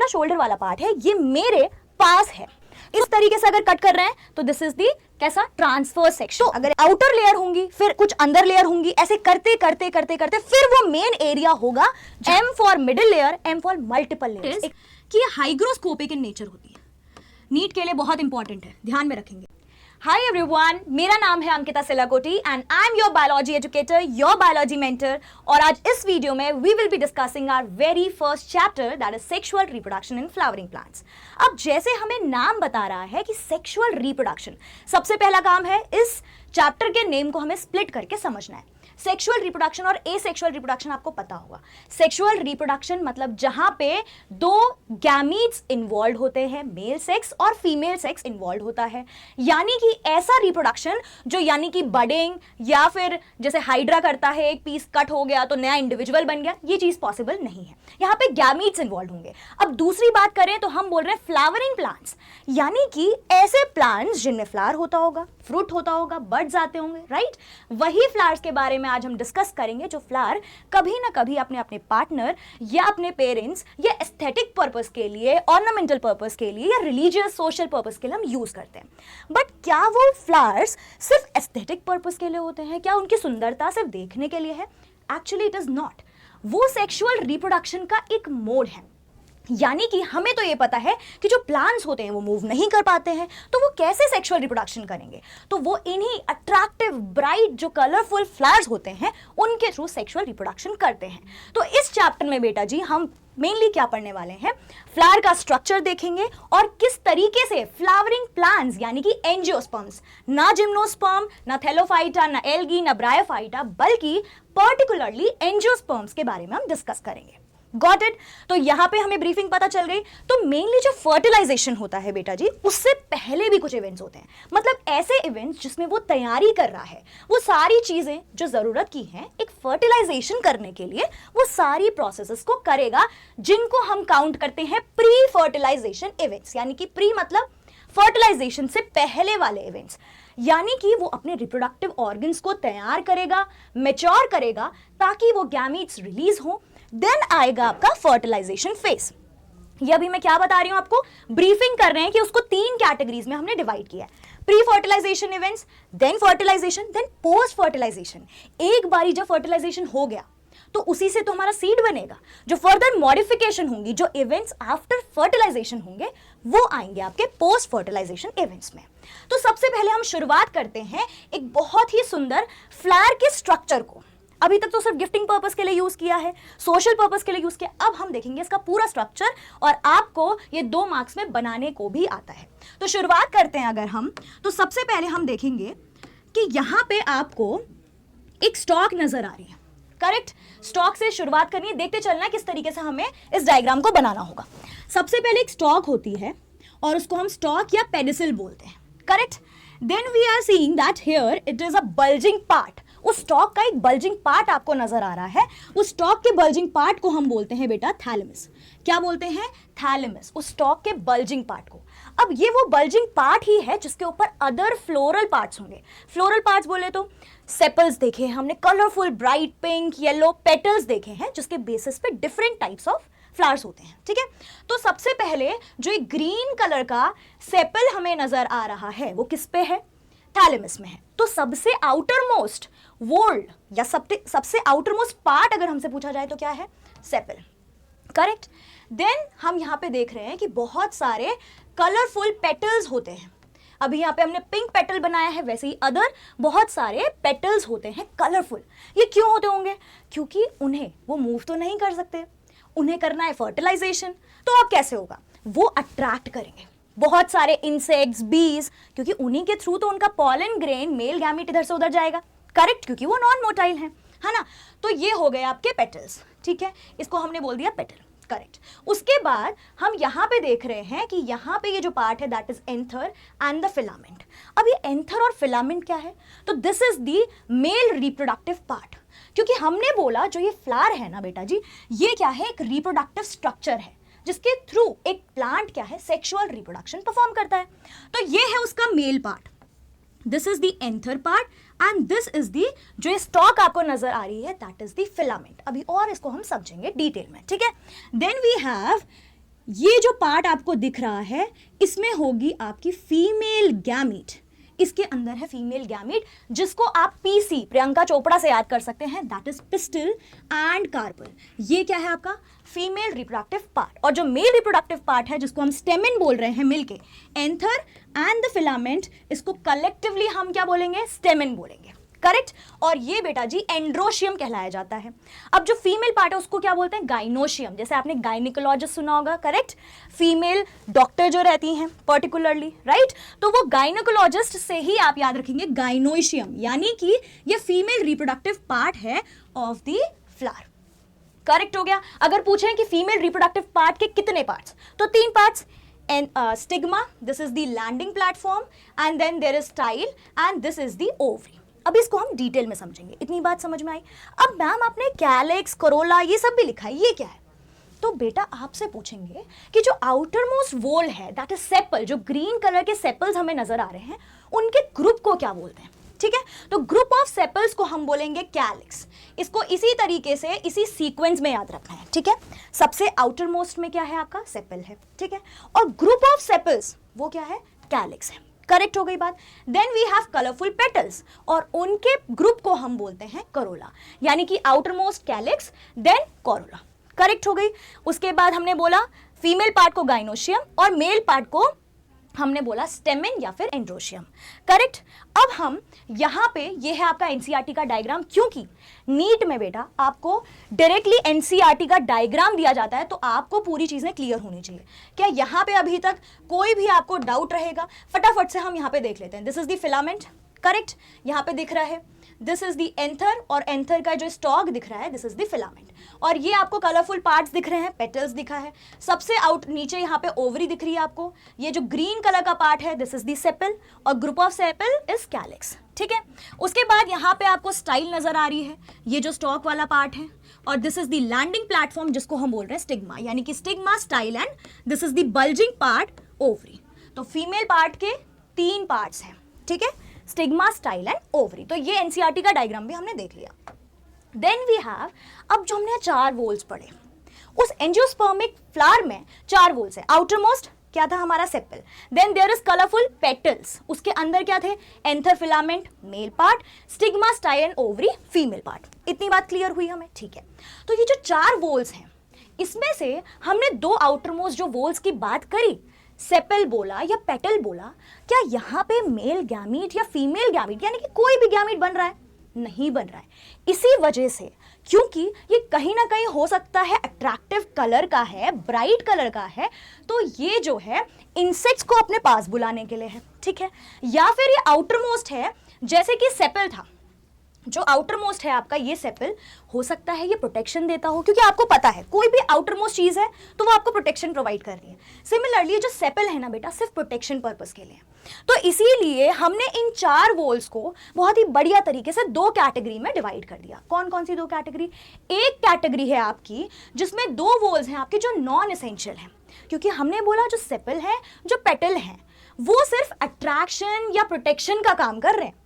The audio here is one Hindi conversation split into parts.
शोल्डर वाला पार्ट है ये मेरे पास है, इस तरीके से अगर कट कर रहे हैं तो दिस इज दी कैसा ट्रांसफर सेक्शन। तो अगर आउटर लेयर होंगी फिर कुछ अंदर लेयर होंगी, ऐसे करते करते करते करते फिर वो मेन एरिया होगा M for middle layer, M for multiple layers, कि हाइग्रोस्कोपिक इन नेचर होती है। नीट के लिए बहुत इंपॉर्टेंट है, ध्यान में रखेंगे। हाय एवरीवन, मेरा नाम है Ankita Silakoti and I am your biology educator, your biology mentor. और आज इस वीडियो में we will be discussing our very first chapter that is sexual reproduction in flowering plants. अब जैसे हमें नाम बता रहा है कि सेक्सुअल रिप्रोडक्शन, सबसे पहला काम है इस चैप्टर के नेम को हमें स्प्लिट करके समझना है। सेक्सुअल रिप्रोडक्शन और एसेक्सुअल रिप्रोडक्शन आपको पता होगा। सेक्सुअल रिप्रोडक्शन मतलब जहां पे दो गैमीट्स इन्वॉल्व होते हैं, मेल सेक्स और फीमेल सेक्स इन्वॉल्व होता है, यानी कि ऐसा रिप्रोडक्शन जो यानी कि बडिंग या फिर जैसे हाइड्रा करता है, एक पीस कट हो गया तो नया इंडिविजुअल बन गया, ये चीज पॉसिबल नहीं है। यहाँ पे गैमीट्स इन्वॉल्व होंगे। अब दूसरी बात करें तो हम बोल रहे हैं फ्लावरिंग प्लांट्स, यानी कि ऐसे प्लांट्स जिनमें फ्लावर होता होगा, फ्रूट होता होगा, बड्स आते होंगे, राइट। वही फ्लावर्स के बारे में आज हम डिस्कस करेंगे जो फ्लावर कभी ना कभी अपने अपने पार्टनर या अपने पेरेंट्स या एस्थेटिक पर्पस के लिए, ऑर्नामेंटल पर्पस के लिए या रिलीजियस सोशल पर्पस के लिए हम यूज करते हैं। बट क्या वो फ्लावर्स सिर्फ एस्थेटिक पर्पस के लिए होते हैं? क्या उनकी सुंदरता सिर्फ देखने के लिए है? Actually it is not. वो सेक्सुअल रिप्रोडक्शन का एक मोड है, यानी कि हमें तो ये पता है कि जो प्लांट्स होते हैं वो मूव नहीं कर पाते हैं, तो वो कैसे सेक्सुअल रिप्रोडक्शन करेंगे? तो वो इन्हीं अट्रैक्टिव ब्राइट जो कलरफुल फ्लावर्स होते हैं उनके थ्रू सेक्सुअल रिप्रोडक्शन करते हैं। तो इस चैप्टर में बेटा जी हम मेनली क्या पढ़ने वाले हैं, फ्लावर का स्ट्रक्चर देखेंगे और किस तरीके से फ्लावरिंग प्लांट्स यानी कि एंजियोस्पर्म्स, ना जिम्नोस्पर्म, ना थैलोफाइटा, ना एल्गी, ना ब्रायोफाइटा, बल्कि पर्टिकुलरली एंजियोस्पर्म्स के बारे में हम डिस्कस करेंगे। Got it? तो यहां पे हमें ब्रीफिंग पता चल गई। तो मेनली जो फर्टिलाइजेशन होता है बेटा जी, उससे पहले भी कुछ इवेंट्स होते हैं, मतलब ऐसे इवेंट्स जिसमें वो तैयारी कर रहा है, वो सारी चीजें जो जरूरत की हैं एक फर्टिलाइजेशन करने के लिए, वो सारी प्रोसेसेस को करेगा, जिनको हम काउंट करते हैं प्री फर्टिलाइजेशन इवेंट्स। यानी कि प्री मतलब फर्टिलाइजेशन से पहले वाले इवेंट्स, यानी कि वो अपने रिप्रोडक्टिव ऑर्गन्स को तैयार करेगा, मैच्योर करेगा ताकि वो गैमीट्स रिलीज हो। देन आएगा आपका फर्टिलाइजेशन फेज। ये अभी मैं क्या बता रही हूं आपको, ब्रीफिंग कर रहे हैं कि उसको 3 कैटेगरीज में हमने डिवाइड किया है, pre fertilization events, then fertilization, then post fertilization. एक बारी जब फर्टिलाइजेशन हो गया तो उसी से तो हमारा सीड बनेगा। जो फर्दर मॉडिफिकेशन होंगी, जो इवेंट्स आफ्टर फर्टिलाइजेशन होंगे, वो आएंगे आपके पोस्ट फर्टिलाइजेशन इवेंट्स में। तो सबसे पहले हम शुरुआत करते हैं एक बहुत ही सुंदर फ्लावर के स्ट्रक्चर को। अभी तक तो सिर्फ गिफ्टिंग पर्पस के लिए यूज किया है, सोशल पर्पस के लिए यूज किया, अब हम देखेंगे इसका पूरा स्ट्रक्चर और आपको ये 2 मार्क्स में बनाने को भी आता है। तो शुरुआत करते हैं अगर हम, तो सबसे पहले हम देखेंगे कि यहां पे आपको एक स्टॉक नजर आ रही है, करेक्ट। स्टॉक से शुरुआत करनी है, देखते चलना किस तरीके से हमें इस डायग्राम को बनाना होगा। सबसे पहले एक स्टॉक होती है और उसको हम स्टॉक या पेडिसल बोलते हैं, correct. Then we are seeing that here it is a bulging part. उस स्टॉक का एक बल्जिंग पार्ट आपको नजर आ रहा है, उस स्टॉक के बल्जिंग पार्ट को हम बोलते हैं बेटा थैलेमस। क्या बोलते हैं? थैलेमस, उस स्टॉक के बल्जिंग पार्ट को। अब ये वो बल्जिंग पार्ट ही है जिसके ऊपर अदर फ्लोरल पार्ट्स होंगे। फ्लोरल पार्ट्स बोले तो सेपल्स देखे हैं हमने, colourful bright pink, yellow petals देखे हैं, जिसके बेसिस पे डिफरेंट टाइप्स ऑफ फ्लावर्स होते हैं, ठीक है। तो सबसे पहले जो एक ग्रीन कलर का सेपल हमें नजर आ रहा है वो किस पे है? थैलेमस में है। तो सबसे आउटर मोस्ट वोल्ड या सबसे आउटर मोस्ट पार्ट अगर हमसे पूछा जाए तो क्या है? Sepal, correct. देन हम यहां पे देख रहे हैं कि बहुत सारे कलरफुल पेटल्स होते हैं। अभी यहाँ पे हमने पिंक पेटल बनाया है, वैसे ही अदर बहुत सारे पेटल्स होते हैं कलरफुल। ये क्यों होते होंगे? क्योंकि उन्हें वो मूव तो नहीं कर सकते, उन्हें करना है फर्टिलाइजेशन, तो अब कैसे होगा? वो अट्रैक्ट करेंगे बहुत सारे इंसेक्ट्स, बीज, क्योंकि उन्हीं के थ्रू तो उनका पॉलन ग्रेन, मेल गैमीट इधर से उधर जाएगा, करेक्ट, क्योंकि वो नॉन मोटाइल है ना। तो ये हो गए आपके पेटल्स, ठीक है, इसको हमने बोल दिया पेटल, करेक्ट। उसके बाद हम यहाँ पे देख रहे हैं कि यहाँ पे ये जो पार्ट है that is anther and the filament. अब ये एंथर और फिलामेंट क्या है? तो this is the male reproductive part, क्योंकि हमने बोला जो ये फ्लावर है ना बेटा जी, ये क्या है? एक रिप्रोडक्टिव स्ट्रक्चर है जिसके थ्रू एक प्लांट क्या है? सेक्सुअल रिप्रोडक्शन परफॉर्म करता है। तो ये है उसका male part, this is the anther part and this is the जो स्टॉक आपको नजर आ रही है दैट इज द फिलामेंट। अभी और इसको हम समझेंगे डिटेल में, ठीक है। देन वी हैव ये जो पार्ट आपको दिख रहा है इसमें होगी आपकी फीमेल गैमीट, इसके अंदर है फीमेल गैमीट, जिसको आप पीसी प्रियंका चोपड़ा से याद कर सकते हैं, that is pistil and carpel. ये क्या है आपका फीमेल रिप्रोडक्टिव पार्ट। और जो मेल रिप्रोडक्टिव पार्ट है जिसको हम स्टेमेन बोल रहे हैं मिलके, एंथर एंड द फिलामेंट, इसको कलेक्टिवली हम क्या बोलेंगे, स्टेमेन बोलेंगे, करेक्ट। और ये बेटा जी एंड्रोशियम कहलाया जाता है। अब जो फीमेल पार्ट है उसको क्या बोलते हैं, गाइनोशियम, जैसे आपने गायनिकोलॉजिस्ट सुना होगा, करेक्ट, फीमेल डॉक्टर जो रहती हैं पर्टिकुलरली, राइट, तो वो गायनिकोलॉजिस्ट से ही आप याद रखेंगे गाइनोशियम, यानी कि ये फीमेल रिप्रोडक्टिव पार्ट है ऑफ द फ्लावर, करेक्ट हो गया। अगर पूछें कि फीमेल रिप्रोडक्टिव पार्ट के कितने पार्ट्स, तो 3 parts, stigma, this is the landing platform, and then there is style, and this is the ovary. अब इसको हम डिटेल में समझेंगे, इतनी बात समझ में आई। अब मैम आपने कैलेक्स, कोरोला ये सब भी लिखा है, ये क्या है, तो बेटा आपसे पूछेंगे कि जो आउटर मोस्ट वॉल है दैट इज सेपल, जो ग्रीन कलर के सेपल्स हमें नजर आ रहे हैं उनके ग्रुप को क्या बोलते हैं, ठीक है। तो ग्रुप ऑफ सेपल्स को हम बोलेंगे कैलिक्स। इसको इसी तरीके से इसी सीक्वेंस में याद रखना है, ठीक है। सबसे आउटर मोस्ट में क्या है आपका, सेपल है, ठीक है, और ग्रुप ऑफ सेपल्स वो क्या है, कैलिक्स है, करेक्ट हो गई बात। Then we have colourful petals, और उनके ग्रुप को हम बोलते हैं करोला, यानी कि outer most calyx then corolla, correct हो गई। उसके बाद हमने बोला फीमेल पार्ट को गाइनोशियम और मेल पार्ट को हमने बोला स्टेमेन या फिर एंड्रोशियम, करेक्ट। अब हम यहाँ पे ये है आपका एनसीईआरटी का डायग्राम, क्योंकि नीट में बेटा आपको डायरेक्टली एनसीईआरटी का डायग्राम दिया जाता है, तो आपको पूरी चीजें क्लियर होनी चाहिए। क्या यहाँ पे अभी तक कोई भी आपको डाउट रहेगा, फटाफट से हम यहाँ पे देख लेते हैं। This is the filament, correct, यहाँ पे दिख रहा है, दिस इज द एंथर, और एंथर का जो स्टॉक दिख रहा है दिस इज द फिलामेंट, और ये आपको कलरफुल पार्ट्स दिख रहे हैं, पेटल्स दिखा है। सबसे आउट नीचे यहाँ पे ओवरी दिख रही है आपको, ये जो ग्रीन कलर का पार्ट है दिस इज द सेपल, और group of sepal is calyx, ठीक है। उसके बाद यहाँ पे आपको स्टाइल नजर आ रही है, ये जो स्टॉक वाला पार्ट है, और this is the landing platform जिसको हम बोल रहे हैं स्टिग्मा, यानी कि stigma, style and this is the bulging part, ovary. तो फीमेल पार्ट के 3 पार्ट्स हैं, ठीक है, स्टिग्मा, स्टाइल एंड ओवरी। तो ये एनसीईआरटी का डायग्राम भी हमने देख लिया। देन वी हैव, अब जो हमने 4 वोल्स पढ़े, उस एंजियोस्पर्मिक फ्लावर में 4 वोल्स है। आउटर मोस्ट क्या था हमारा, sepal, then there is colourful petals, उसके अंदर क्या थे, anther filament male part, stigma, style and ovary female part. इतनी बात क्लियर हुई हमें, ठीक है। तो ये जो 4 वोल्स हैं इसमें से हमने 2 आउटर मोस्ट जो वोल्स की बात करी, सेपल बोला या पेटल बोला, क्या यहाँ पे मेल गैमीट या फीमेल गैमीट यानी कि कोई भी गैमीट बन रहा है, नहीं बन रहा है। इसी वजह से, क्योंकि ये कहीं ना कहीं हो सकता है अट्रैक्टिव कलर का है, ब्राइट कलर का है, तो ये जो है इंसेक्ट्स को अपने पास बुलाने के लिए है, ठीक है। या फिर ये आउटर मोस्ट है, जैसे कि सेपल था, जो आउटर मोस्ट है आपका ये सेपल, हो सकता है ये प्रोटेक्शन देता हो, क्योंकि आपको पता है कोई भी आउटर मोस्ट चीज है तो वो आपको प्रोटेक्शन प्रोवाइड कर रही है। सिमिलरली जो सेपल है ना बेटा, सिर्फ प्रोटेक्शन पर्पस के लिए। तो इसीलिए हमने इन 4 वोल्स को बहुत ही बढ़िया तरीके से 2 कैटेगरी में डिवाइड कर दिया। कौन कौन सी 2 कैटेगरी, एक कैटेगरी है आपकी जिसमें 2 वोल्स हैं आपके जो नॉन एसेंशियल हैं, क्योंकि हमने बोला जो सेपल है, जो पेटल है, वो सिर्फ अट्रैक्शन या प्रोटेक्शन का काम कर रहे हैं,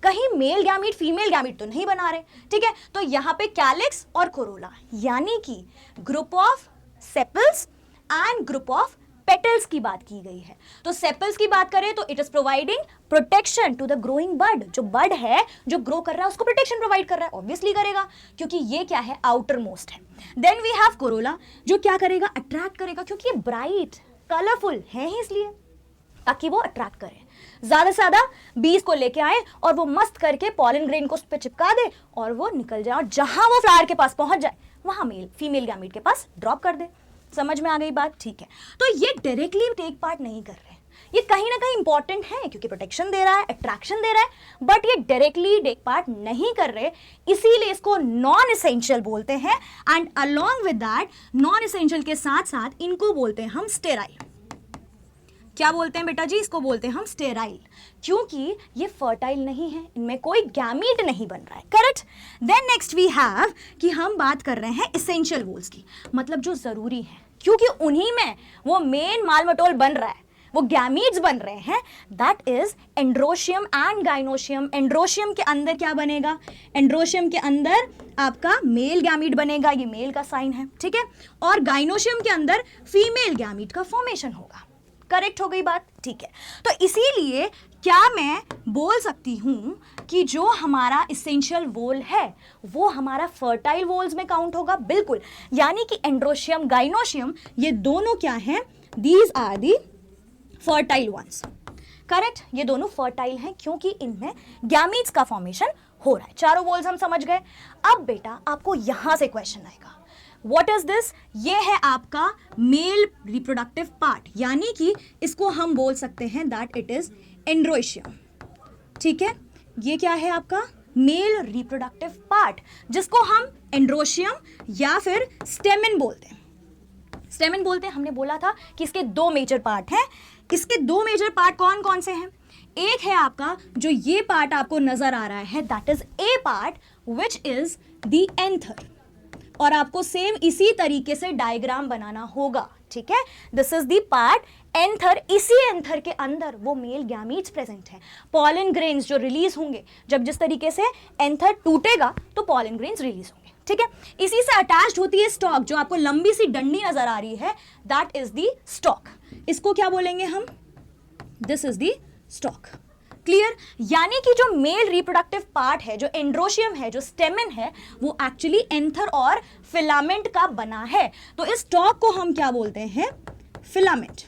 कहीं मेल गैमीट फीमेल गैमीट तो नहीं बना रहे, ठीक है। तो यहाँ पे कैलिक्स और कोरोला, यानी कि group of sepals and group of petals की बात की गई है। तो सेपल्स की बात करें तो it is providing protection to the growing bud, जो बड है जो ग्रो कर रहा है उसको प्रोटेक्शन प्रोवाइड कर रहा है, ऑब्वियसली करेगा, क्योंकि ये क्या है, आउटर मोस्ट है। देन वी हैव कोरोला, जो क्या करेगा, अट्रैक्ट करेगा, क्योंकि ये ब्राइट कलरफुल है ही इसलिए, ताकि वो अट्रैक्ट करे, ज्यादा से ज्यादा बीज को लेके आए और वो मस्त करके पॉलन ग्रेन को उस पर चिपका दे और वो निकल जाए, और जहां वो फ्लावर के पास पहुंच जाए वहां मेल फीमेल गैमीट के पास ड्रॉप कर दे। समझ में आ गई बात, ठीक है। तो ये डायरेक्टली टेक पार्ट नहीं कर रहे, ये कहीं ना कहीं इंपॉर्टेंट है क्योंकि प्रोटेक्शन दे रहा है, अट्रैक्शन दे रहा है, बट ये डायरेक्टली टेक पार्ट नहीं कर रहे, इसीलिए इसको नॉन एसेंशियल बोलते हैं। And along with that, non essential के साथ साथ इनको बोलते हैं हम स्टेराइल। क्या बोलते हैं बेटा जी, इसको बोलते हैं हम स्टेराइल, क्योंकि ये फर्टाइल नहीं है, इनमें कोई गैमीट नहीं बन रहा है, correct. Then next we have कि हम बात कर रहे हैं एसेंशियल वोल्स की, मतलब जो जरूरी है, क्योंकि उन्हीं में वो मेन माल मटोल बन रहा है, वो गैमीट्स बन रहे हैं, that is androecium and gynoecium. Androecium के अंदर क्या बनेगा, एंड्रोशियम के अंदर आपका मेल गैमीट बनेगा, ये मेल का साइन है, ठीक है, और गाइनोशियम के अंदर फीमेल गैमीट का फॉर्मेशन होगा। करेक्ट हो गई बात, ठीक है। तो इसीलिए क्या मैं बोल सकती हूं कि जो हमारा इसेंशियल वोल है वो हमारा फर्टाइल वोल्स में काउंट होगा, बिल्कुल। यानी कि एंड्रोशियम गाइनोशियम ये दोनों क्या हैं, these are the fertile ones. Correct, ये दोनों फर्टाइल हैं क्योंकि इनमें गैमीट्स का फॉर्मेशन हो रहा है। चारों वोल्स हम समझ गए। अब बेटा आपको यहां से क्वेश्चन आएगा, What is this? ये है आपका मेल रिप्रोडक्टिव पार्ट, यानी कि इसको हम बोल सकते हैं दैट इट इज एंड्रोशियम, ठीक है। ये क्या है आपका मेल रिप्रोडक्टिव पार्ट, जिसको हम एंड्रोशियम या फिर स्टेमेन बोलते हैं। स्टेमेन बोलते हैं, हमने बोला था कि इसके दो मेजर पार्ट हैं। इसके दो मेजर पार्ट कौन कौन से हैं? एक है आपका जो ये पार्ट आपको नजर आ रहा है, that is a part which is the anther, और आपको सेम इसी तरीके से डायग्राम बनाना होगा, ठीक है। This is the part anther, इसी एंथर के अंदर वो मेल गैमीट्स प्रेजेंट है। पॉलन ग्रेन्स जो रिलीज होंगे, जब जिस तरीके से एंथर टूटेगा तो पॉलन ग्रेन्स रिलीज होंगे, ठीक है। इसी से अटैच्ड होती है स्टॉक, जो आपको लंबी सी डंडी नजर आ रही है, दैट इज द स्टॉक। इसको क्या बोलेंगे हम? This is the stock. Clear? यानी कि जो मेल रिप्रोडक्टिव पार्ट है, जो एंड्रोशियम है, जो स्टेमेन है, वो एक्चुअली एंथर और फिलामेंट का बना है। तो इस स्टॉक को हम क्या बोलते हैं? फिलामेंट,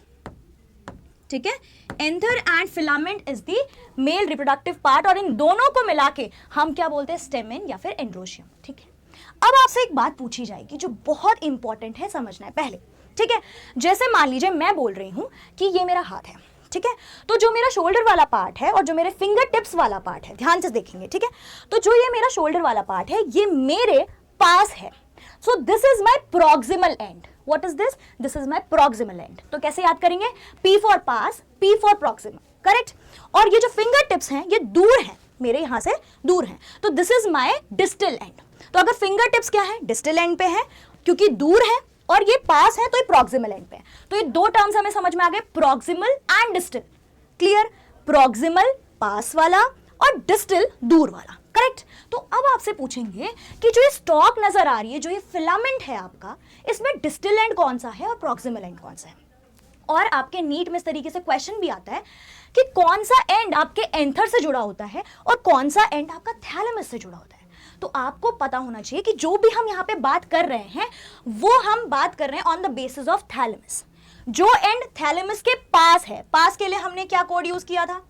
ठीक है। Anther and filament is the male reproductive part, और इन दोनों को मिला के हम क्या बोलते हैं? स्टेमेन या फिर एंड्रोशियम, ठीक है। अब आपसे एक बात पूछी जाएगी जो बहुत इंपॉर्टेंट है, समझना है पहले, ठीक है। जैसे मान लीजिए मैं बोल रही हूं कि ये मेरा हाथ है, ठीक है, तो जो मेरा शोल्डर वाला पार्ट है और जो मेरे फिंगर टिप्स वाला पार्ट है, ध्यान से देखेंगे, ठीक है। तो जो ये मेरा शोल्डर वाला पार्ट है, ये मेरे पास है। So this is my proximal and. What is this? This is my proximal and. तो कैसे याद करेंगे? P for pass, P for proximal, correct. और ये जो फिंगर टिप्स हैं ये दूर हैं, मेरे यहां से दूर हैं, तो this is my distal end. तो अगर फिंगर टिप्स क्या है? डिस्टल एंड पे है, क्योंकि दूर है, और ये पास है तो ये प्रोक्सिमल एंड पे है। तो ये दो टर्म्स हमें समझ में आ गए, proximal and distal. Clear? Proximal पास वाला और डिस्टल दूर वाला, करेक्ट। तो अब आपसे पूछेंगे कि जो ये स्टॉक नजर आ रही है, जो ये फिलामेंट है आपका, इसमें डिस्टल एंड कौन सा है और प्रोक्सिमल एंड कौन सा है? और आपके नीट में इस तरीके से क्वेश्चन भी आता है कि कौन सा एंड आपके एंथर से जुड़ा होता है और कौन सा एंड आपका थैलेमस से जुड़ा होता है। तो आपको पता होना चाहिए कि जो भी हम यहाँ पे बात कर रहे हैं वो हम बात कर रहे हैं on the basis of thalamus. जो एंड थैलेमस के पास है, पास के लिए हमने क्या कोड यूज किया था?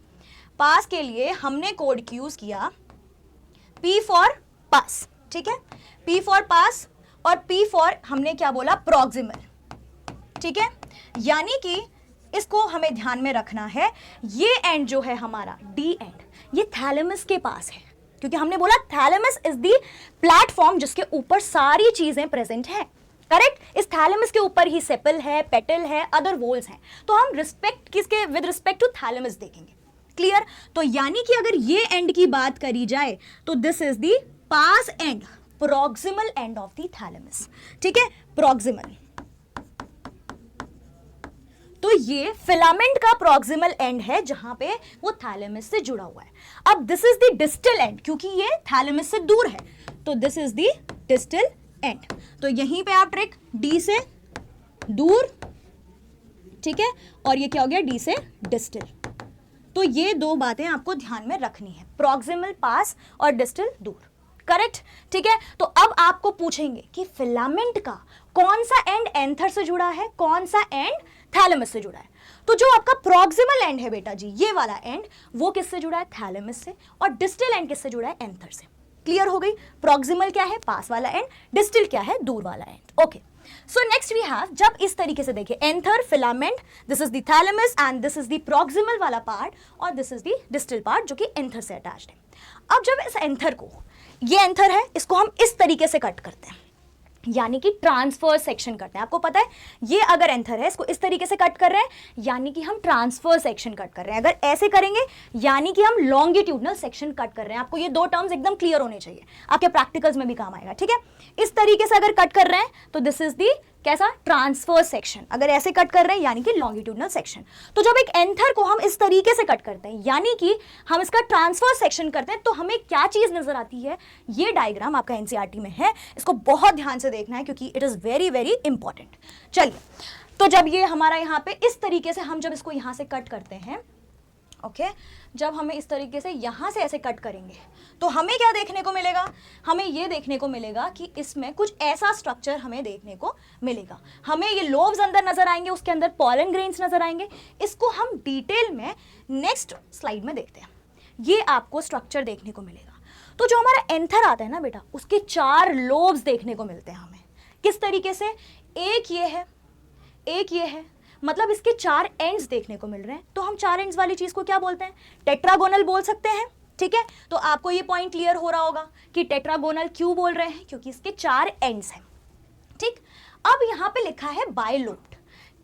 पास के लिए हमने कोड यूज किया P फॉर पास, ठीक है, P फॉर पास, और P फॉर हमने क्या बोला? प्रोक्सिमल, ठीक है। यानी कि इसको हमें ध्यान में रखना है, ये एंड जो है हमारा D एंड, ये थैलेमस के पास है, क्योंकि हमने बोला थैलेमस इज द प्लेटफॉर्म जिसके ऊपर सारी चीजें प्रेजेंट हैं, करेक्ट। इस थैलेमस के ऊपर ही सेपल है, पेटल है, अदर वोल्स हैं। तो हम रिस्पेक्ट किसके? विद रिस्पेक्ट टू थैलेमस देखेंगे। क्लियर? तो यानी कि अगर ये एंड की बात करी जाए तो this is the pass and, proximal end of the thalamus, ठीक है, प्रोक्सिमल। तो ये फिलामेंट का प्रोक्सिमल एंड है जहां पे वो थैलेमस से जुड़ा हुआ है। अब this is the distal end, क्योंकि ये थैलेमस से दूर है, तो this is the distal end. तो यहीं पे आप ट्रिक D से दूर, ठीक है, और ये क्या हो गया? D से डिस्टल। तो ये दो बातें आपको ध्यान में रखनी है, प्रोक्सिमल पास और डिस्टल दूर, करेक्ट, ठीक है। तो अब आपको पूछेंगे कि फिलामेंट का कौन सा एंड एंथर से जुड़ा है, कौन सा एंड थैलेमस से जुड़ा है। तो जो आपका प्रोक्सिमल एंड है बेटा जी, ये वाला एंड, वो किससे जुड़ा है? थैलेमस से। और डिस्टल एंड किससे जुड़ा है? एंथर से। क्लियर हो गई? प्रोक्सिमल क्या है? पास वाला एंड। डिस्टल क्या है? दूर वाला end. Okay, so next we have, जब इस तरीके से देखिए, anther, filament, this is the thalamus and this is the proximal वाला पार्ट, और this is the distal part जो कि एंथर से अटैच्ड है। अब जब इस एंथर को, ये एंथर है, इसको हम इस तरीके से कट करते हैं, यानी कि ट्रांसफर सेक्शन करते हैं। आपको पता है ये अगर एंथर है, इसको इस तरीके से कट कर रहे हैं, यानी कि हम ट्रांसफर सेक्शन कट कर रहे हैं। अगर ऐसे करेंगे यानी कि हम लॉन्गिट्यूडनल सेक्शन कट कर रहे हैं। आपको ये दो टर्म्स एकदम क्लियर होने चाहिए, आपके प्रैक्टिकल्स में भी काम आएगा, ठीक है। इस तरीके से अगर कट कर रहे हैं तो दिस इज द कैसा ट्रांसफर सेक्शन, अगर ऐसे कट कर रहे हैं यानी कि लॉन्गिट्यूडनल सेक्शन। तो जब एक एंथर को हम इस तरीके से कट करते हैं यानी कि हम इसका ट्रांसफर सेक्शन करते हैं, तो हमें क्या चीज नजर आती है, ये डायग्राम आपका एनसीईआरटी में है, इसको बहुत ध्यान से देखना है क्योंकि it is very very important. चलिए, तो जब ये हमारा यहाँ पे इस तरीके से हम जब इसको यहाँ से कट करते हैं, ओके जब हमें इस तरीके से यहाँ से ऐसे कट करेंगे तो हमें क्या देखने को मिलेगा, हमें ये देखने को मिलेगा कि इसमें कुछ ऐसा स्ट्रक्चर हमें देखने को मिलेगा। हमें ये लोब्स अंदर नजर आएंगे, उसके अंदर पॉलन ग्रेन्स नजर आएंगे। इसको हम डिटेल में नेक्स्ट स्लाइड में देखते हैं। ये आपको स्ट्रक्चर देखने को मिलेगा। तो जो हमारा एंथर आता है ना बेटा, उसके 4 लोब्स देखने को मिलते हैं हमें। किस तरीके से, एक ये है, एक ये है, मतलब इसके 4 एंड्स देखने को मिल रहे हैं। तो हम 4 एंड्स वाली चीज को क्या बोलते हैं, टेट्रागोनल बोल सकते हैं। ठीक है, तो आपको ये पॉइंट क्लियर हो रहा होगा कि टेट्रागोनल क्यों बोल रहे हैं, क्योंकि इसके 4 एंड्स हैं। ठीक, अब यहाँ पे लिखा है बाइलोब्ड,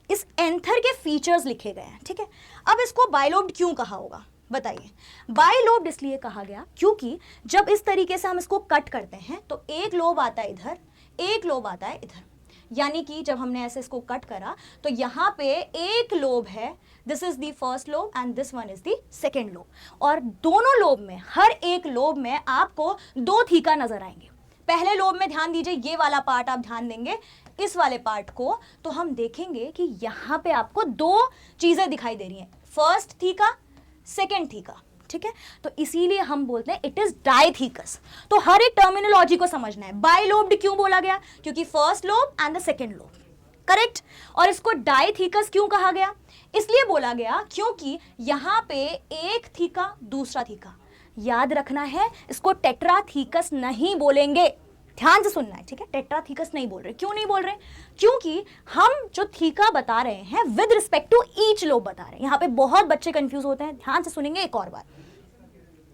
इस एंथर के फीचर्स लिखे गए हैं। ठीक है, अब इसको बाइलोब्ड क्यों कहा होगा बताइए। बाइलोब्ड इसलिए कहा गया क्योंकि जब इस तरीके से हम इसको कट करते हैं तो एक लोब आता है इधर, एक लोब आता है इधर, यानी कि जब हमने ऐसे इसको कट करा तो यहाँ पे एक लोब है, this is the first lobe and this one is the second lobe, और दोनों लोब में, हर एक लोब में आपको 2 थीका नजर आएंगे। पहले लोब में ध्यान दीजिए, ये वाला पार्ट आप ध्यान देंगे इस वाले पार्ट को, तो हम देखेंगे कि यहाँ पे आपको 2 चीजें दिखाई दे रही हैं, फर्स्ट थीका, सेकेंड थीका। ठीक है, तो इसीलिए हम बोलते हैं इट इज डाइथीकस। तो हर एक टर्मिनोलॉजी को समझना है। बाइलोब्ड क्यों बोला गया, क्योंकि first lobe and the second lobe, correct. और इसको डाइथीकस क्यों कहा गया, इसलिए बोला गया क्योंकि यहां पे एक थीका, दूसरा थीका। याद रखना है, इसको टेट्राथीकस नहीं बोलेंगे, ध्यान से सुनना है। ठीक है, टेट्राथीकस नहीं बोल रहे। क्यों नहीं बोल रहे, क्योंकि हम जो थीका बता रहे हैं with respect to each lobe बता रहे हैं। यहाँ पे बहुत बच्चे कंफ्यूज होते हैं, ध्यान से सुनेंगे एक और बार।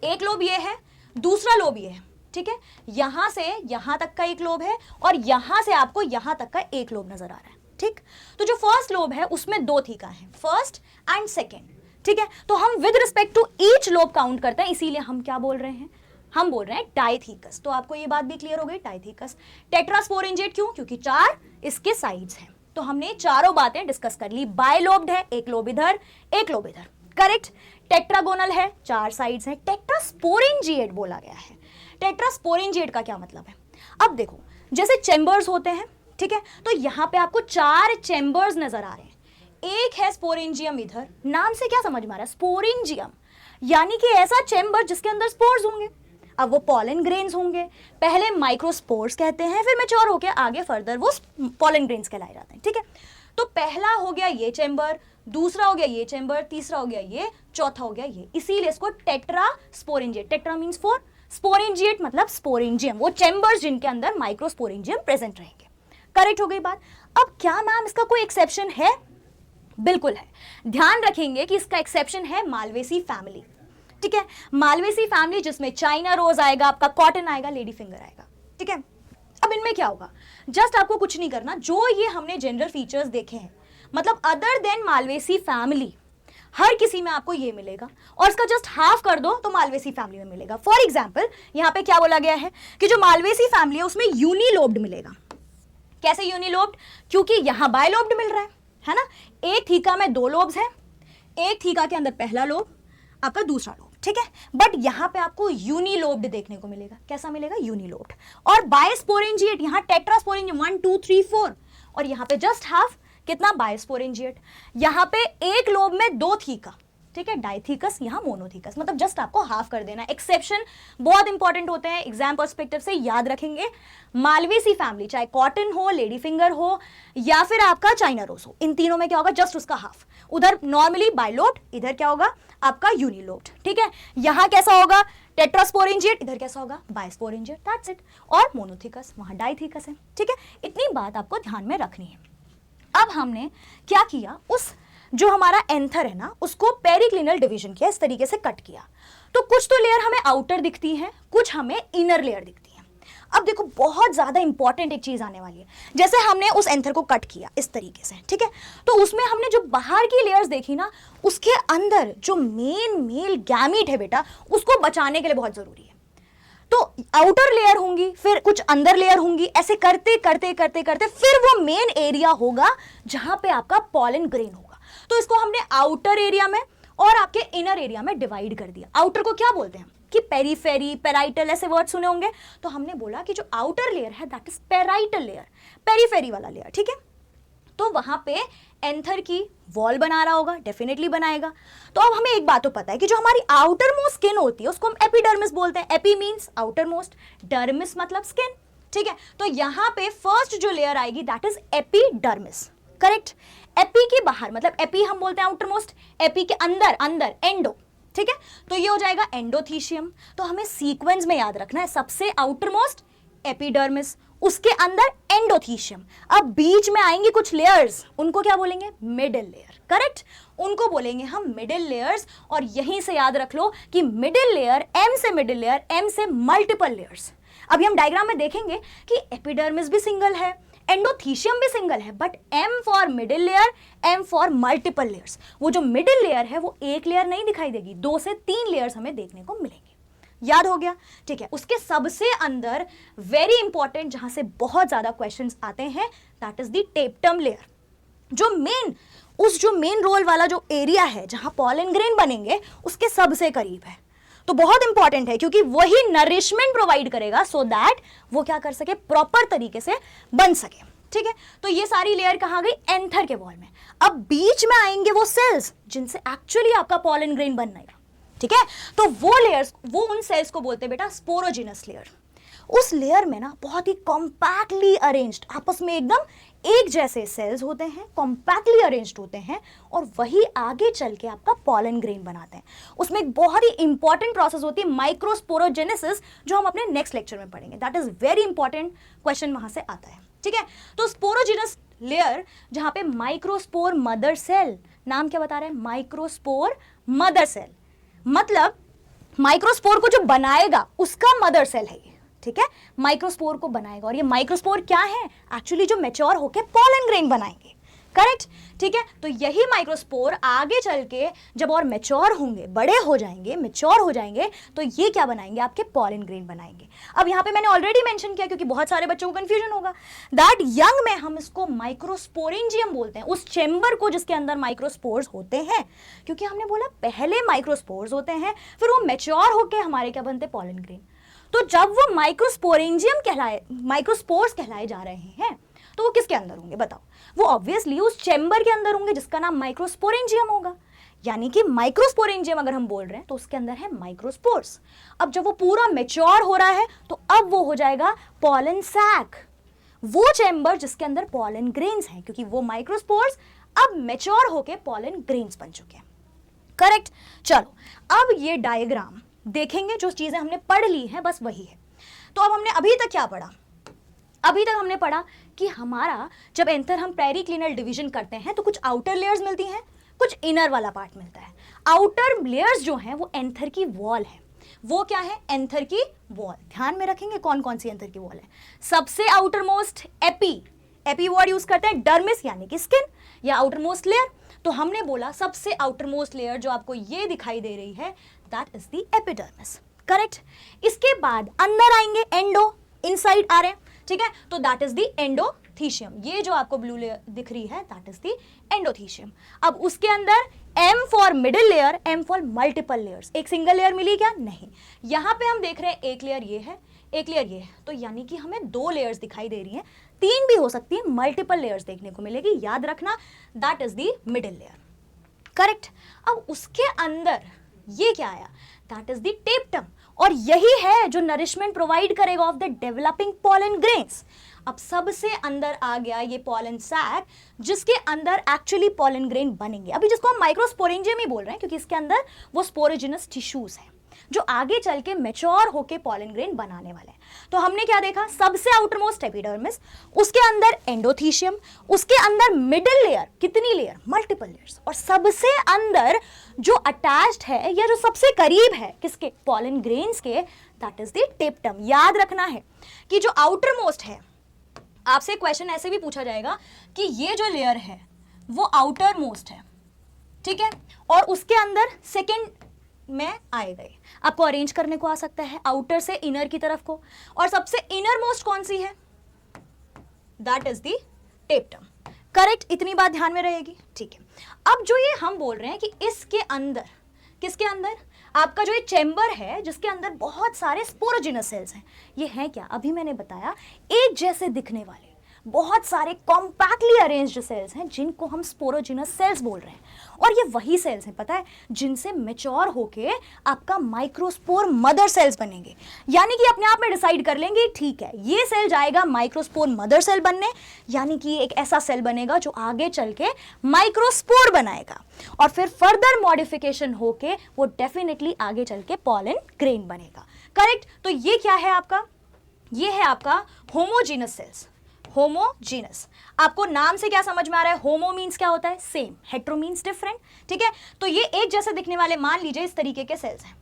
एक लोब ये है, दूसरा लोब ये है। ठीक है, यहां से यहां तक का एक लोब है और यहां से आपको यहां तक का एक लोब नजर आ रहा है। ठीक, तो जो फर्स्ट लोब है उसमें 2 थीका है, फर्स्ट एंड सेकेंड। ठीक है, तो हम with respect to each lobe count करते हैं, इसीलिए हम क्या बोल रहे हैं, हम बोल रहे हैं डाइथीकस। तो आपको ये बात भी क्लियर हो गई, डाइथीकस। टेट्रास्पोरेंजिएट क्यों, क्योंकि 4 इसके साइड्स हैं। तो हमने चारों बातें डिस्कस कर ली। बाइलोब्ड है, एक लोब इधर, एक लोब इधर, करेक्ट। टेट्रागोनल है, 4 साइड्स हैं। टेट्रास्पोरेंजिएट बोला गया है। टेट्रास्पोरेंजिएट का क्या मतलब है, अब देखो जैसे चैम्बर्स होते हैं, ठीक है, तो यहां पे आपको 4 चैम्बर्स नजर आ रहे हैं। एक है स्पोरेंजियम इधर, नाम से क्या समझ में आ रहा है, स्पोरेंजियम, यानी कि ऐसा चैम्बर जिसके अंदर स्पोर्स होंगे। अब वो पॉलन ग्रेन्स होंगे, पहले माइक्रोस्पोर्स कहते हैं, फिर मैच्योर होके आगे फर्दर वो पॉलन ग्रेन्स कहलाए जाते हैं। ठीक है, तो पहला हो गया ये चैम्बर, दूसरा हो गया ये चैम्बर, तीसरा हो गया ये, चौथा हो गया ये, इसीलिए इसको टेट्रास्पोरेंजिएट, टेट्रा मींस 4, स्पोरेंजिएट मतलब स्पोरेंजियम, वो चैम्बर्स जिनके अंदर माइक्रोस्पोरेंजियम प्रेजेंट रहेंगे। करेक्ट हो गई बात। अब क्या मैम इसका कोई एक्सेप्शन है, बिल्कुल है। ध्यान रखेंगे कि इसका एक्सेप्शन है मालवेसी फैमिली। ठीक है, मालवेसी फैमिली जिसमें चाइना रोज आएगा, आपका कॉटन आएगा, लेडी फिंगर आएगा। ठीक है, अब इनमें क्या होगा, जस्ट आपको कुछ नहीं करना, जो ये हमने जनरल फीचर्स देखे हैं, मतलब अदर देन मालवेसी फैमिली, हर किसी में आपको ये मिलेगा, और इसका जस्ट हाफ कर दो तो मालवेसी फैमिली में मिलेगा। फॉर एग्जाम्पल यहाँ पे क्या बोला गया है कि जो मालवेसी फैमिली है उसमें यूनिलोब्ड मिलेगा। कैसे यूनिलोब्ड, क्योंकि यहां बाइलोब्ड मिल रहा है ना। एक थीका में 2 लोब्स हैं, एक थीका के अंदर पहला लोब, आपका दूसरा लोब। ठीक है, बट यहां पे आपको यूनिलोब्ड देखने को मिलेगा। कैसा मिलेगा, यूनिलोब्ड। और बायस्पोरेंजिएट, यहां टेट्रास्पोरेंजिएट 1 2 3 4, और यहां पे जस्ट हाफ, कितना, बायस्पोरेंजिएट। यहां पे एक लोब में 2 थीका, ठीक है, डाइथीकस, यहां मोनोथीकस, मतलब जस्ट आपको हाफ कर देना। एक्सेप्शन बहुत इंपॉर्टेंट होते हैं, एग्जाम पर्सपेक्टिव से याद रखेंगे। मालवेसी फैमिली, चाहे कॉटन हो, लेडी फिंगर हो, या फिर आपका चाइना रोज हो, इन तीनों में क्या होगा, जस्ट उसका हाफ। उधर नॉर्मली बाइलोब्ड, इधर क्या होगा आपका यूनिलोब्ड। ठीक है, यहां कैसा होगा टेट्रास्पोरेंजिएट, इधर कैसा होगा बायस्पोरेंजिएट, दैट्स इट। और मोनोथीकस, वहां डाइथीकस है। ठीक है, इतनी बात आपको ध्यान में रखनी है। अब हमने क्या किया, उस जो हमारा एंथर है ना, उसको पेरिक्लिनल डिवीजन किया, इस तरीके से कट किया। तो कुछ तो लेयर हमें आउटर दिखती है, कुछ हमें इनर लेयर दिखती है। अब देखो बहुत ज्यादा इंपॉर्टेंट एक चीज आने वाली है। जैसे हमने उस एंथर को कट किया इस तरीके से, ठीक है, तो उसमें हमने जो बाहर की लेयर्स देखी ना, उसके अंदर जो मेन मेल गैमीट है बेटा, उसको बचाने के लिए बहुत जरूरी है। तो आउटर लेयर होंगी, फिर कुछ अंदर लेयर होंगी, ऐसे करते करते करते करते फिर वो मेन एरिया होगा जहां पे आपका पॉलन ग्रेन होगा। तो इसको हमने आउटर एरिया में और आपके इनर एरिया में डिवाइड कर दिया। आउटर को क्या बोलते हैं कि पेरीफेरी, पेराइटल, ऐसे वर्ड सुने होंगे। तो हमने बोला कि जो आउटर लेयर है that is parietal layer, periphery वाला लेयर, ठीक है। तो वहां पे एंथर की वॉल बना रहा होगा, डेफिनेटली बनाएगा। तो अब हमें एक बात तो पता है कि जो हमारी आउटर मोस्ट स्किन होती है उसको हम एपिडर्मिस बोलते हैं। AP means outer most, dermis मतलब स्किन, ठीक है। तो यहां पे फर्स्ट जो लेयर आएगी that is epidermis, correct. AP के बाहर मतलब एपी हम बोलते हैं आउटर मोस्ट, एपी के अंदर अंदर एंडो, ठीक है। तो ये हो जाएगा एंडोथीशियम। तो हमें सीक्वेंस में याद रखना है, सबसे आउटर मोस्ट एपिडर्मिस, उसके अंदर एंडोथीशियम। अब बीच में आएंगे कुछ लेयर्स, उनको क्या बोलेंगे, मिडिल लेयर, करेक्ट। उनको बोलेंगे हम मिडिल लेयर्स। और यहीं से याद रख लो कि मिडिल लेयर, एम से मिडिल लेयर, एम से मल्टीपल लेयर्स। अभी हम डायग्राम में देखेंगे कि एपिडर्मिस भी सिंगल है, एंडोथीशियम भी सिंगल है, but M for middle layer, M for multiple layers. वो जो मिडिल लेयर है वो एक लेयर नहीं दिखाई देगी, 2 से 3 लेयर्स हमें देखने को मिलेंगे। याद हो गया, ठीक है। उसके सबसे अंदर वेरी इंपॉर्टेंट, जहां से बहुत ज्यादा क्वेश्चंस आते हैं, दैट इज द टेप्टम लेयर। जो मेन रोल वाला जो एरिया है जहां पॉलन ग्रेन बनेंगे उसके सबसे करीब है। तो बहुत इंपॉर्टेंट है क्योंकि वही नरिशमेंट प्रोवाइड करेगा सो दैट वो क्या कर सके, प्रॉपर तरीके से बन सके, ठीक है। तो ये सारी लेयर कहां गई, एंथर के वॉल में। अब बीच में आएंगे वो सेल्स जिनसे एक्चुअली आपका पॉलन ग्रेन बनना, ठीक है। तो वो लेयर्स, वो उन सेल्स को बोलते हैं बेटा स्पोरोजिनस लेयर। उस लेयर में ना बहुत ही कॉम्पैक्टली अरेंज्ड, आपस में एकदम एक जैसे सेल्स होते हैं, कॉम्पैक्टली अरेंज्ड होते हैं, और वही आगे चल के आपका पॉलन ग्रेन बनाते हैं। उसमें एक बहुत ही इंपॉर्टेंट प्रोसेस होती है माइक्रोस्पोरोजेनेसिस, जो हम अपने नेक्स्ट लेक्चर में पढ़ेंगे। That is very important, question वहां से आता है, ठीक है। तो स्पोरोजिनस लेयर जहां पे माइक्रोस्पोर मदर सेल, नाम क्या बता रहे हैं, माइक्रोस्पोर मदर सेल, मतलब माइक्रोस्पोर को जो बनाएगा उसका मदर सेल है ये, ठीक है। माइक्रोस्पोर को बनाएगा, और ये माइक्रोस्पोर क्या है, एक्चुअली जो मैच्योर होके पॉलन ग्रेन बनाएंगे, करेक्ट, ठीक है। तो यही माइक्रोस्पोर आगे चल के जब और मैच्योर होंगे, बड़े हो जाएंगे, मैच्योर हो जाएंगे, तो ये क्या बनाएंगे, आपके पॉलन ग्रेन बनाएंगे। अब यहाँ पे मैंने ऑलरेडी मेंशन किया क्योंकि बहुत सारे बच्चों को कंफ्यूजन होगा, दैट यंग में हम इसको माइक्रोस्पोरेंजियम बोलते हैं, उस चेंबर को जिसके अंदर माइक्रोस्पोर्स होते हैं। क्योंकि हमने बोला पहले माइक्रोस्पोर्स होते हैं, फिर वो मैच्योर होके हमारे क्या बनते, पॉलन ग्रेन। तो जब वो माइक्रोस्पोर्स कहलाए जा रहे हैं, तो वो किसके अंदर होंगे बताओ, वो ऑब्वियसली उस चेंबर के अंदर होंगे जिसका नाम माइक्रोस्पोरेंजियम होगा। यानी कि माइक्रोस्पोरेंजियम अगर हम बोल रहे हैं तो उसके अंदर है माइक्रोस्पोर्स। अब जब वो पूरा मैच्योर हो रहा है तो अब वो हो जाएगा पॉलन सैक, वो चेंबर जिसके अंदर पॉलन ग्रेन्स हैं, क्योंकि वो माइक्रोस्पोर्स अब मैच्योर होके पॉलन ग्रेन्स बन चुके हैं, करेक्ट। चलो अब ये डायग्राम देखेंगे, जो चीजें हमने पढ़ ली हैं बस वही है। तो अब हमने अभी तक क्या पढ़ा, अभी तक हमने पढ़ा कि हमारा जब एंथर हम पेरिक्लिनल डिवीजन करते हैं तो कुछ आउटर लेयर्स मिलती हैं, कुछ इनर वाला पार्ट मिलता है। आउटर लेयर्स जो हैं वो एंथर की वॉल है। वो क्या है, एंथर की वॉल। ध्यान में रखेंगे कौन कौन सी एंथर की वॉल है। सबसे outer most AP word use करते हैं, डर्मिस यानी कि स्किन या आउटर मोस्ट लेयर। तो हमने बोला सबसे आउटर मोस्ट लेयर जो आपको ये दिखाई दे रही है that is the epidermis, correct. इसके बाद अंदर आएंगे एंडो, इनसाइड आ रहे हैं, ठीक है। तो दैट इज द एंडोथीशियम, ये जो आपको ब्लू लेयर दिख रही है दैट इज द एंडोथीशियम। अब उसके अंदर M for middle layer, M for multiple layers. एक सिंगल लेयर मिली क्या, नहीं। यहां पे हम देख रहे हैं एक लेयर ये है, एक लेयर ये है, तो यानी कि हमें 2 लेयर्स दिखाई दे रही हैं, 3 भी हो सकती है, मल्टीपल लेयर्स देखने को मिलेगी। याद रखना that is the middle layer, correct. अब उसके अंदर ये क्या आया, दैट इज द टेप्टम, और यही है जो नरिशमेंट प्रोवाइड करेगा of the developing pollen grains. अब सबसे अंदर आ गया ये पॉलन सैक, जिसके अंदर एक्चुअली पॉलन ग्रेन बनेंगे। अभी जिसको हम माइक्रोस्पोरेंजियम ही बोल रहे हैं क्योंकि इसके अंदर वो स्पोरोजिनस टिश्यूज हैं जो आगे चल के मैच्योर होके पॉलन ग्रेन बनाने वाले हैं। तो हमने क्या देखा, सबसे आउटरमोस्ट एपिडर्मिस, उसके अंदर एंडोथीशियम, उसके अंदर मिडिल लेयर, कितनी लेयर, मल्टीपल लेयर्स, और सबसे अंदर जो अटैच्ड है या जो सबसे करीब है किसके, पॉलन ग्रेन्स के, दैट इज द टेप्टम। याद रखना है कि जो आउटरमोस्ट है, आपसे क्वेश्चन ऐसे भी पूछा जाएगा कि ये जो लेयर है वो आउटर मोस्ट है, ठीक है, और उसके अंदर सेकेंड में आएगा। ये आपको अरेंज करने को आ सकता है आउटर से इनर की तरफ को, और सबसे इनर मोस्ट कौन सी है? That is the टेप्टम। करेक्ट, इतनी बात ध्यान में रहेगी। ठीक है, अब जो ये हम बोल रहे हैं कि इसके अंदर, किसके अंदर? आपका जो ये चेंबर है जिसके अंदर बहुत सारे स्पोरोजिनस सेल्स हैं, ये हैं क्या? अभी मैंने बताया एक जैसे दिखने वाले बहुत सारे कॉम्पैक्टली अरेंज्ड सेल्स हैं जिनको हम स्पोरोजिनस सेल्स बोल रहे हैं। और ये वही सेल्स हैं, पता है, जिनसे मैच्योर होके आपका माइक्रोस्पोर मदर सेल्स बनेंगे। यानी कि अपने आप में डिसाइड कर लेंगे, ठीक है, ये सेल जाएगा माइक्रोस्पोर मदर सेल बनने, यानी कि एक ऐसा सेल बनेगा जो आगे चल के माइक्रोस्पोर बनाएगा, और फिर फर्दर मॉडिफिकेशन होके वो डेफिनेटली आगे चल के पॉलन ग्रेन बनेगा। करेक्ट, तो ये क्या है आपका? ये है आपका होमोजीनस सेल्स। होमोजीनस, आपको नाम से क्या समझ में आ रहा है? होमो मीन्स क्या होता है? Same, hetero means different. ठीक है, तो ये एक जैसे दिखने वाले मान लीजिए इस तरीके के सेल्स हैं।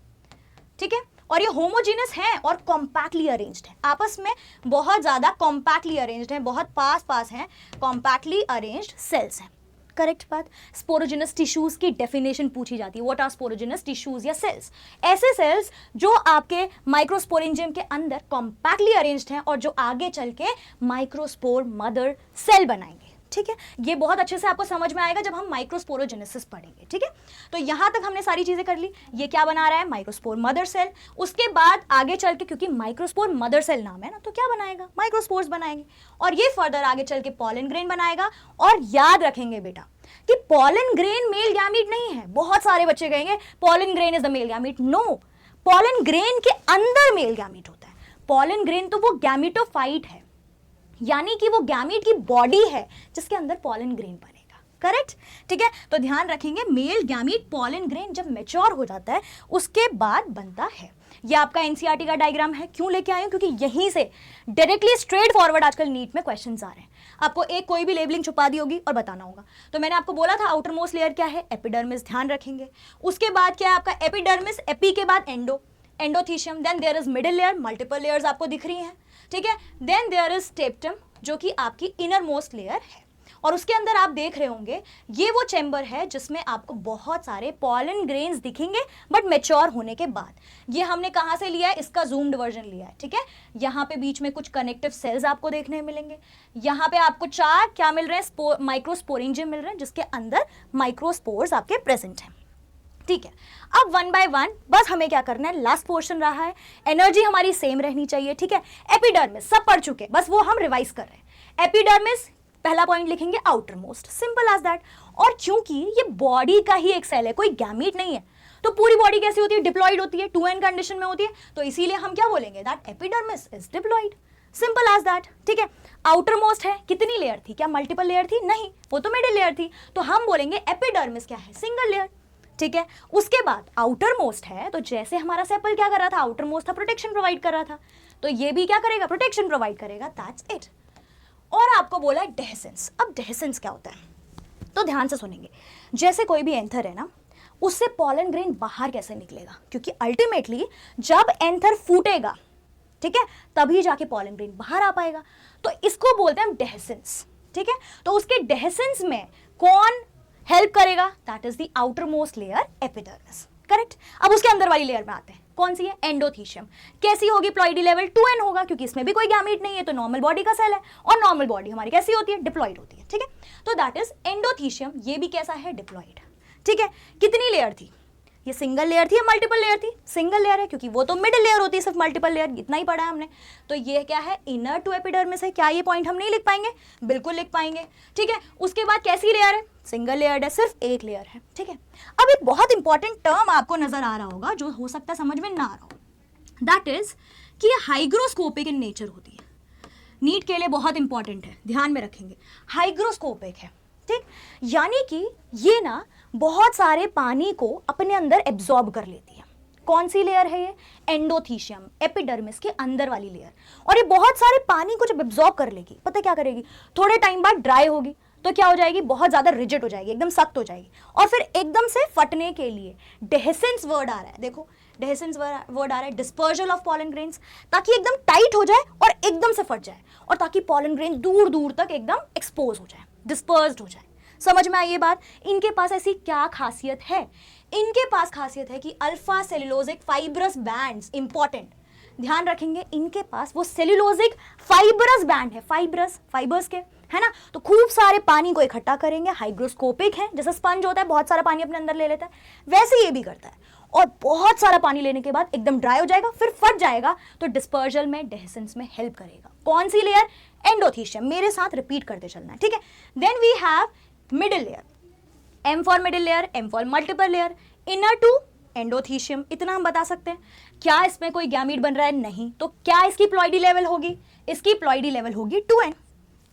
ठीक है, और ये होमोजीनस हैं और कॉम्पैक्टली अरेंज्ड हैं, आपस में बहुत ज्यादा कॉम्पैक्टली अरेंज्ड हैं, बहुत पास पास हैं, कॉम्पैक्टली अरेंज्ड सेल्स हैं। करेक्ट बात। स्पोरोजिनस टिश्यूज की डेफिनेशन पूछी जाती है, व्हाट आर स्पोरोजिनस टिश्यूज या सेल्स? ऐसे सेल्स जो आपके माइक्रोस्पोरेंजियम के अंदर कॉम्पैक्टली अरेंज्ड हैं और जो आगे चल के माइक्रोस्पोर मदर सेल बनाएंगे। ठीक है, ये बहुत अच्छे से आपको समझ में आएगा जब हम माइक्रोस्पोरोजेनेसिस पढ़ेंगे। ठीक है, तो यहां तक हमने सारी चीजें कर ली। ये क्या बना रहा है? Microspore mother cell. उसके बाद आगे चल के, क्योंकि माइक्रोस्पोर मदर सेल नाम है ना, तो क्या बनाएगा? माइक्रोस्पोर्स बनाएंगे, और ये फर्दर आगे चल के पॉलन ग्रेन बनाएगा। और याद रखेंगे बेटा कि पॉलन ग्रेन मेल गैमीट नहीं है। बहुत सारे बच्चे कहेंगे pollen grain is the male gamete. No, pollen grain के अंदर मेल गैमीट होता है। पॉलन ग्रेन तो वो गैमीटोफाइट है, यानी कि वो गैमीट की बॉडी है जिसके अंदर पॉलन ग्रेन बनेगा। करेक्ट, ठीक है, तो ध्यान रखेंगे मेल गैमीट पॉलन ग्रेन जब मैच्योर हो जाता है उसके बाद बनता है। ये आपका एनसीईआरटी का डायग्राम है। क्यों लेके आए हूं? क्योंकि यहीं से डायरेक्टली स्ट्रेट फॉरवर्ड आजकल नीट में क्वेश्चंस आ रहे हैं। आपको एक कोई भी लेबलिंग छुपा दी होगी और बताना होगा। तो मैंने आपको बोला था आउटर मोस्ट लेयर क्या है? एपिडर्मिस। ध्यान रखेंगे। उसके बाद क्या है आपका? एपिडर्मिस। एपी के बाद endo, endothecium. Then there is middle layer, multiple layers आपको दिख रही हैं। ठीक है, देन देयर इज टेप्टम जो कि आपकी इनर मोस्ट लेयर है, और उसके अंदर आप देख रहे होंगे ये वो चैम्बर है जिसमें आपको बहुत सारे पॉलन ग्रेन्स दिखेंगे बट मैच्योर होने के बाद। ये हमने कहां से लिया है? इसका जूम्ड वर्जन लिया है। ठीक है, यहाँ पे बीच में कुछ कनेक्टिव सेल्स आपको देखने मिलेंगे। यहाँ पे आपको 4 क्या मिल रहे हैं? माइक्रोस्पोरेंजियम मिल रहे हैं जिसके अंदर माइक्रोस्पोर्स आपके प्रेजेंट हैं। ठीक है, अब 1 बाय 1 बस हमें क्या करना है? लास्ट पोर्शन रहा है, एनर्जी हमारी सेम रहनी चाहिए। ठीक है, एपिडर्मिस सब पढ़ चुके, बस वो हम रिवाइज कर रहे हैं। एपिडर्मिस पहला पॉइंट लिखेंगे outer most, simple as that. और क्योंकि ये बॉडी का ही एक सेल है, कोई गैमीट नहीं है, तो पूरी बॉडी कैसी होती है? डिप्लॉइड होती है, 2n कंडीशन में होती है, तो इसीलिए हम क्या बोलेंगे? That epidermis is diploid, simple as that. ठीक है, आउटर मोस्ट है, कितनी लेयर थी? क्या मल्टीपल लेयर थी? नहीं, वो तो मिडिल लेयर थी, तो हम बोलेंगे एपिडर्मिस क्या है? Single layer. ठीक है, उसके बाद आउटर मोस्ट है, तो जैसे हमारा सेपल क्या कर रहा था? आउटर मोस्ट था, प्रोटेक्शन प्रोवाइड कर रहा था, तो ये भी क्या करेगा? प्रोटेक्शन प्रोवाइड करेगा। That's it. और आपको बोला है डेहेसेंस। अब डेहेसेंस क्या होता है? तो ध्यान से सुनेंगे। जैसे कोई भी एंथर है ना, उससे पॉलन ग्रेन बाहर कैसे निकलेगा? क्योंकि अल्टीमेटली जब एंथर फूटेगा, ठीक है, तभी जाके पॉलन ग्रेन बाहर आ पाएगा, तो इसको बोलते हैं डेहेसेंस। ठीक है, तो उसके डेहेसेंस में कौन हेल्प करेगा? That is the outer most layer epidermis. Correct, अब उसके अंदर वाली लेयर में आते हैं, कौन सी है? एंडोथीशियम। कैसी होगी? प्लॉइडी लेवल 2n होगा, क्योंकि इसमें भी कोई गैमीट नहीं है, तो नॉर्मल बॉडी का सेल है, और नॉर्मल बॉडी हमारी कैसी होती है? डिप्लॉइड होती है। ठीक है, तो दैट इज एंडोथीशियम। ये भी कैसा है? डिप्लॉइड। ठीक है, कितनी लेयर थी? ये सिंगल लेयर थी या मल्टीपल लेयर थी? सिंगल लेयर है, क्योंकि वो तो मिडिल लेयर होती है, सिर्फ मल्टीपल लेयर इतना ही पढ़ा है हमने। तो ये क्या है? इनर टू एपिडर्मिस है। क्या ये पॉइंट हम नहीं लिख पाएंगे? बिल्कुल लिख पाएंगे। ठीक है, उसके बाद कैसी लेयर है? सिंगल लेयर है, सिर्फ एक लेयर है। ठीक है, अब एक बहुत इंपॉर्टेंट टर्म आपको नजर आ रहा होगा जो हो सकता है समझ में ना आ रहा हो, दैट इज कि ये हाइग्रोस्कोपिक इन नेचर होती है। नीट के लिए बहुत इंपॉर्टेंट है, ध्यान में रखेंगे। हाइग्रोस्कोपिक है, ठीक, यानी कि ये ना बहुत सारे पानी को अपने अंदर एब्जॉर्ब कर लेती है। कौन सी लेयर है ये? एंडोथीशियम, एपिडर्मिस के अंदर वाली लेयर। और ये बहुत सारे पानी को जब एब्जॉर्ब कर लेगी, पता क्या करेगी? थोड़े टाइम बाद ड्राई होगी, तो क्या हो जाएगी? बहुत ज्यादा रिजिड हो जाएगी, एकदम सख्त हो जाएगी, और फिर एकदम से फटने के लिए डेहेसेंस वर्ड आ रहा है। देखो, डेहेसेंस वर्ड आ रहा है, डिस्पर्जल ऑफ पॉलन ग्रेन्स, ताकि एकदम टाइट हो जाए और एकदम से फट जाए, और ताकि पॉलन ग्रेन दूर दूर तक एकदम एक्सपोज हो जाए, डिस्पर्स्ड हो जाए। समझ में आई ये बात? इनके पास ऐसी क्या खासियत है इनके पास खासियत है कि alpha cellulosic fibrous bands, important ध्यान रखेंगे, इनके पास वो सेलुलोजिक फाइब्रस बैंड है, फाइबर्स के, है ना। तो खूब सारे पानी को इकट्ठा करेंगे, हाइग्रोस्कोपिक है, जैसे स्पंज होता है बहुत सारा पानी अपने अंदर ले लेता है, वैसे ये भी करता है, और बहुत सारा पानी लेने के बाद एकदम ड्राई हो जाएगा, फिर फट जाएगा, तो डिस्पर्जल में, डेhiscence में हेल्प करेगा। कौन सी लेयर? एंडोथीशियम। मेरे साथ रिपीट करते चलना है, ठीक है। Then we have middle layer, M for middle layer, M for multiple layer, inner to endothecium, इतना हम बता सकते हैं। क्या इसमें कोई गैमीट बन रहा है? नहीं। तो क्या इसकी प्लॉइडी लेवल होगी? इसकी प्लॉइडी लेवल होगी 2n,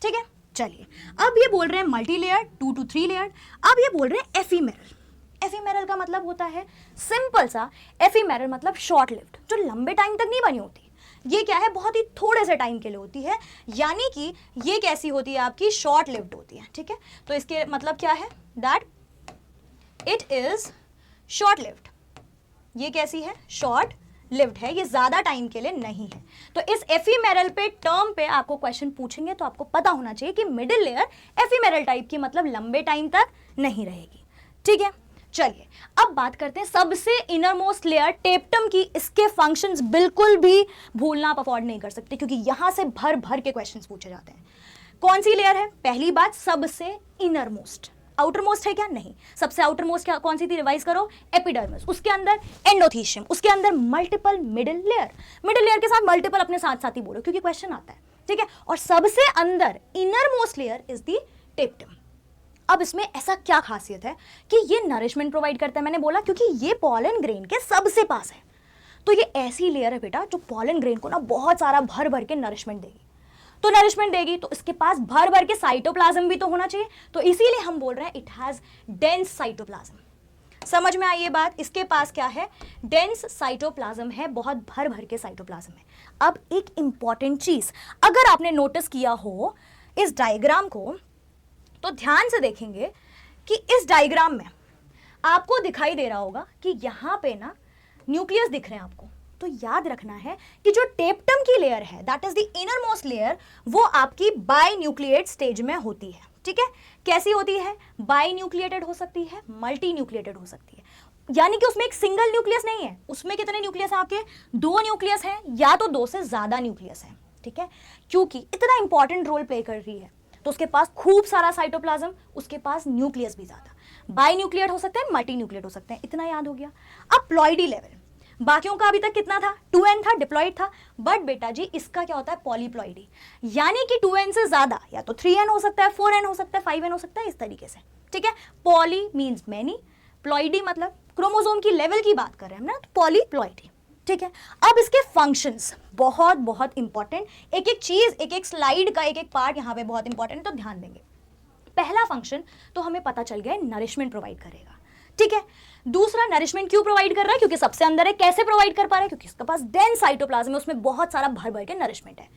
ठीक है। चलिए, अब ये बोल रहे हैं मल्टी लेयर, 2 to 3 लेयर। अब ये बोल रहे हैं एफीमेरल। एफीमेरल का मतलब होता है सिंपल सा, एफीमेरल मतलब शॉर्ट लिव्ड, जो लंबे टाइम तक नहीं बनी होती। ये क्या है? बहुत ही थोड़े से टाइम के लिए होती है, यानी कि ये कैसी होती है आपकी? शॉर्ट लिव्ड होती है, ठीक है। तो इसके मतलब क्या है? That it is short lived. ये कैसी है? शॉर्ट लिव्ड है, ये ज्यादा टाइम के लिए नहीं है। तो इस एफीमेरल पे टर्म पे आपको क्वेश्चन पूछेंगे तो आपको पता होना चाहिए कि मिडिल लेयर एफीमेरल टाइप की, मतलब लंबे टाइम तक नहीं रहेगी, ठीक है। चलिए, अब बात करते हैं सबसे इनरमोस्ट लेयर टेप्टम की। इसके फंक्शंस बिल्कुल भी भूलना आप अफोर्ड नहीं कर सकते, क्योंकि यहां से भर भर के क्वेश्चंस पूछे जाते हैं। कौन सी लेयर है? पहली बात, सबसे इनरमोस्ट। आउटर मोस्ट है क्या? नहीं। सबसे आउटर मोस्ट क्या कौन सी थी? रिवाइज करो, एपिडर्मिस, उसके अंदर एंडोथीशियम, उसके अंदर multiple middle layer. Middle layer के साथ मल्टीपल अपने साथ साथ ही बोलो, क्योंकि क्वेश्चन आता है, ठीक है। और सबसे अंदर inner most layer is the टेप्टम। अब इसमें ऐसा क्या खासियत है कि ये नरिशमेंट प्रोवाइड करता है? मैंने बोला क्योंकि ये पॉलन ग्रेन के सबसे पास है। तो ये ऐसी लेयर है बेटा जो पॉलन ग्रेन को ना बहुत सारा भर भर के नरिशमेंट देगी। तो नरिशमेंट देगी तो इसके पास भर भर के साइटोप्लाज्म भी तो होना चाहिए, तो इसीलिए हम बोल रहे हैं इट हैज डेंस साइटोप्लाज्म। समझ में आई ये बात? इसके पास क्या है? डेंस साइटोप्लाज्म है, बहुत भर भर के साइटोप्लाज्म है। अब एक इंपॉर्टेंट चीज, अगर आपने नोटिस किया हो इस डायग्राम को, तो ध्यान से देखेंगे कि इस डायग्राम में आपको दिखाई दे रहा होगा कि यहां पे ना न्यूक्लियस दिख रहे हैं आपको। तो याद रखना है कि जो टेप्टम की लेयर है, that is the inner most layer, वो आपकी बाई न्यूक्लिएट स्टेज में होती है, ठीक है। कैसी होती है? बाई न्यूक्लिएटेड हो सकती है, मल्टी न्यूक्लिएटेड हो सकती है, यानी कि उसमें एक सिंगल न्यूक्लियस नहीं है। उसमें कितने न्यूक्लियस हैं आपके? 2 न्यूक्लियस हैं, या तो 2 से ज्यादा न्यूक्लियस हैं, ठीक है। क्योंकि इतना इंपॉर्टेंट रोल प्ले कर रही है, तो उसके पास खूब सारा साइटोप्लाज्म, उसके पास न्यूक्लियस भी ज्यादा। बाई न्यूक्लिएट हो सकते हैं, मल्टी न्यूक्लिएट हो सकते हैं, इतना याद हो गया। अब प्लॉइडी लेवल, बाकियों का अभी तक कितना था? 2n था, डिप्लॉइड था, बट बेटा जी इसका क्या होता है? पॉलीप्लॉइडी, यानी कि 2n से ज्यादा, या तो 3n हो सकता है, 4n हो सकता है, 5n हो सकता है, इस तरीके से, ठीक है। पॉली मीन्स मैनी, प्लॉइडी मतलब क्रोमोसोम की लेवल की बात कर रहे हैं हम ना, तो पॉलीप्लॉइडी, ठीक है। अब इसके फंक्शंस बहुत बहुत इंपॉर्टेंट, एक एक चीज, एक एक स्लाइड का एक एक पार्ट यहाँ पे बहुत इंपॉर्टेंट है, तो ध्यान देंगे। पहला फंक्शन तो हमें पता चल गया, नरिशमेंट प्रोवाइड करेगा, ठीक है। दूसरा, नरिशमेंट क्यों प्रोवाइड कर रहा है? क्योंकि सबसे अंदर है। कैसे प्रोवाइड कर पा रहा है? क्योंकि इसके पास डेंस साइटोप्लाज्म है, उसमें बहुत सारा भर भर के नरिशमेंट है।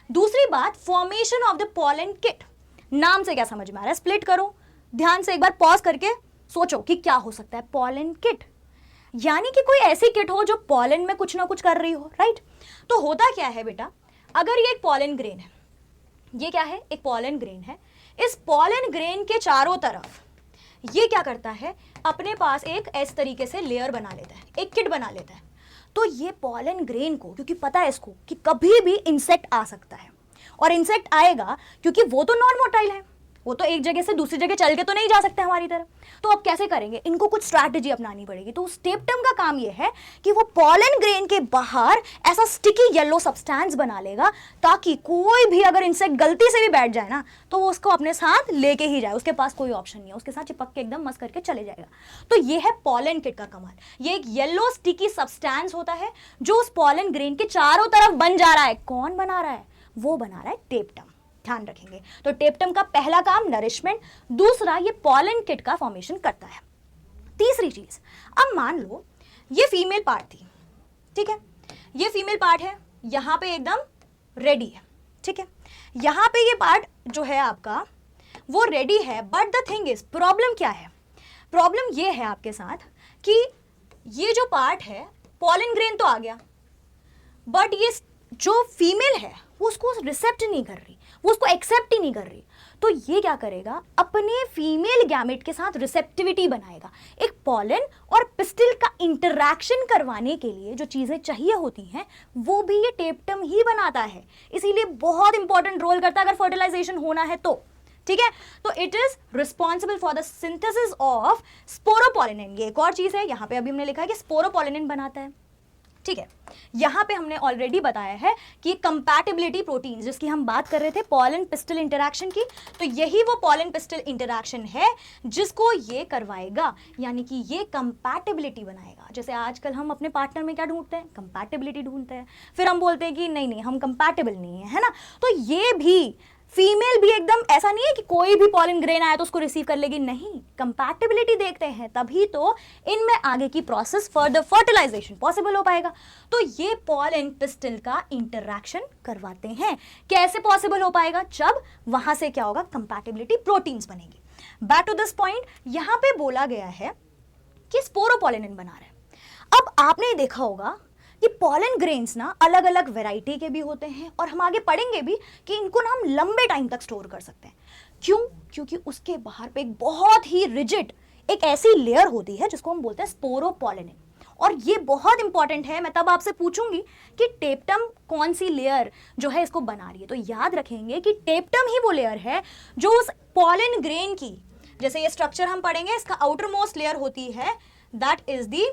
दूसरी बात, formation of the pollen kit. नाम से क्या समझ में आ रहा है? स्प्लिट करो, ध्यान से एक बार पॉज करके सोचो कि क्या हो सकता है। पॉलन किट यानी कि कोई ऐसी किट हो जो पॉलन में कुछ ना कुछ कर रही हो, राइट। तो होता क्या है बेटा, अगर ये एक पॉलन ग्रेन है, ये क्या है? एक पॉलन ग्रेन है। इस पॉलन ग्रेन के चारों तरफ ये क्या करता है? अपने पास एक इस तरीके से लेयर बना लेता है, एक किट बना लेता है। तो ये पॉलन ग्रेन को, क्योंकि पता है इसको कि कभी भी इंसेक्ट आ सकता है, और इंसेक्ट आएगा क्योंकि वो तो नॉन मोटाइल है, वो तो एक जगह से दूसरी जगह चल के तो नहीं जा सकते हमारी तरफ। तो अब कैसे करेंगे? इनको कुछ स्ट्रैटेजी अपनानी पड़ेगी। तो उस टेप्टम का काम ये है कि वो पॉलन ग्रेन के बाहर ऐसा स्टिकी येलो सब्सटेंस बना लेगा, ताकि कोई भी अगर इंसेक्ट गलती से भी बैठ जाए ना, तो वो उसको अपने साथ लेके ही जाए, उसके पास कोई ऑप्शन नहीं है, उसके साथ चिपक के एकदम मस्त करके चले जाएगा। तो ये है पॉलन किट का कमाल। ये एक येलो स्टिकी सब्सटेंस होता है जो उस पॉलन ग्रेन के चारों तरफ बन जा रहा है। कौन बना रहा है? वो बना रहा है टेप्टम। ध्यान रखेंगे। तो टेप्टम का पहला काम नरिशमेंट, दूसरा ये पॉलन किट का फॉर्मेशन करता है। तीसरी चीज, अब मान लो ये फीमेल पार्ट थी, ठीक है, ये फीमेल पार्ट है, यहां पे एकदम रेडी है, ठीक है। यहां पे ये पार्ट जो है आपका वो रेडी है, but the thing is, problem क्या है? प्रॉब्लम ये है आपके साथ कि ये जो पार्ट है, पॉलन ग्रेन तो आ गया, बट ये जो फीमेल है वो उसको रिसेप्ट नहीं कर रही, वो उसको एक्सेप्ट ही नहीं कर रही। तो ये क्या करेगा, अपने फीमेल गैमेट के साथ रिसेप्टिविटी बनाएगा। एक पॉलन और पिस्टिल का इंटरैक्शन करवाने के लिए जो चीजें चाहिए होती हैं वो भी ये टेप्टम ही बनाता है, इसीलिए बहुत इंपॉर्टेंट रोल करता है अगर फर्टिलाइजेशन होना है तो। ठीक है, तो it is responsible for the synthesis of sporopollenin. ये एक और चीज है, यहां पे अभी हमने लिखा है कि स्पोरोपोलिनिन बनाता है। ठीक है, यहां पे हमने ऑलरेडी बताया है कि कंपैटिबिलिटी प्रोटीन जिसकी हम बात कर रहे थे पॉलन पिस्टल इंटरैक्शन की, तो यही वो पॉलन पिस्टल इंटरैक्शन है जिसको ये करवाएगा, यानी कि ये कंपैटिबिलिटी बनाएगा। जैसे आजकल हम अपने पार्टनर में क्या ढूंढते हैं, कंपैटिबिलिटी ढूंढते हैं, फिर हम बोलते हैं कि नहीं नहीं हम कंपैटिबल नहीं है, है ना। तो ये भी फीमेल भी एकदम ऐसा नहीं है कि कोई भी पॉलन ग्रेन आया तो उसको रिसीव कर लेगी, नहीं, कंपैटिबिलिटी देखते हैं तभी तो इनमें आगे की प्रोसेस फर्दर फर्टिलाइजेशन पॉसिबल हो पाएगा। तो ये पॉलन पिस्टल का इंटरैक्शन करवाते हैं। कैसे पॉसिबल हो पाएगा, जब वहां से क्या होगा, कंपैटिबिलिटी प्रोटीन्स बनेगी। बैक टू दिस पॉइंट, यहां पे बोला गया है कि स्पोरोपोलिनिन बना रहे हैं। अब आपने देखा होगा कि पॉलन ग्रेन्स ना अलग अलग वैरायटी के भी होते हैं, और हम आगे पढ़ेंगे भी कि इनको ना हम लंबे टाइम तक स्टोर कर सकते हैं। क्यों, क्योंकि उसके बाहर पे एक बहुत ही रिजिड एक ऐसी लेयर होती है जिसको हम बोलते हैं स्पोरोपोलिनिन। और ये बहुत इंपॉर्टेंट है, मैं तब आपसे पूछूंगी कि टेप्टम कौन सी लेयर जो है इसको बना रही है, तो याद रखेंगे कि टेप्टम ही वो लेयर है जो उस पॉलन ग्रेन की, जैसे ये स्ट्रक्चर हम पढ़ेंगे, इसका आउटर मोस्ट लेयर होती है, दैट इज दी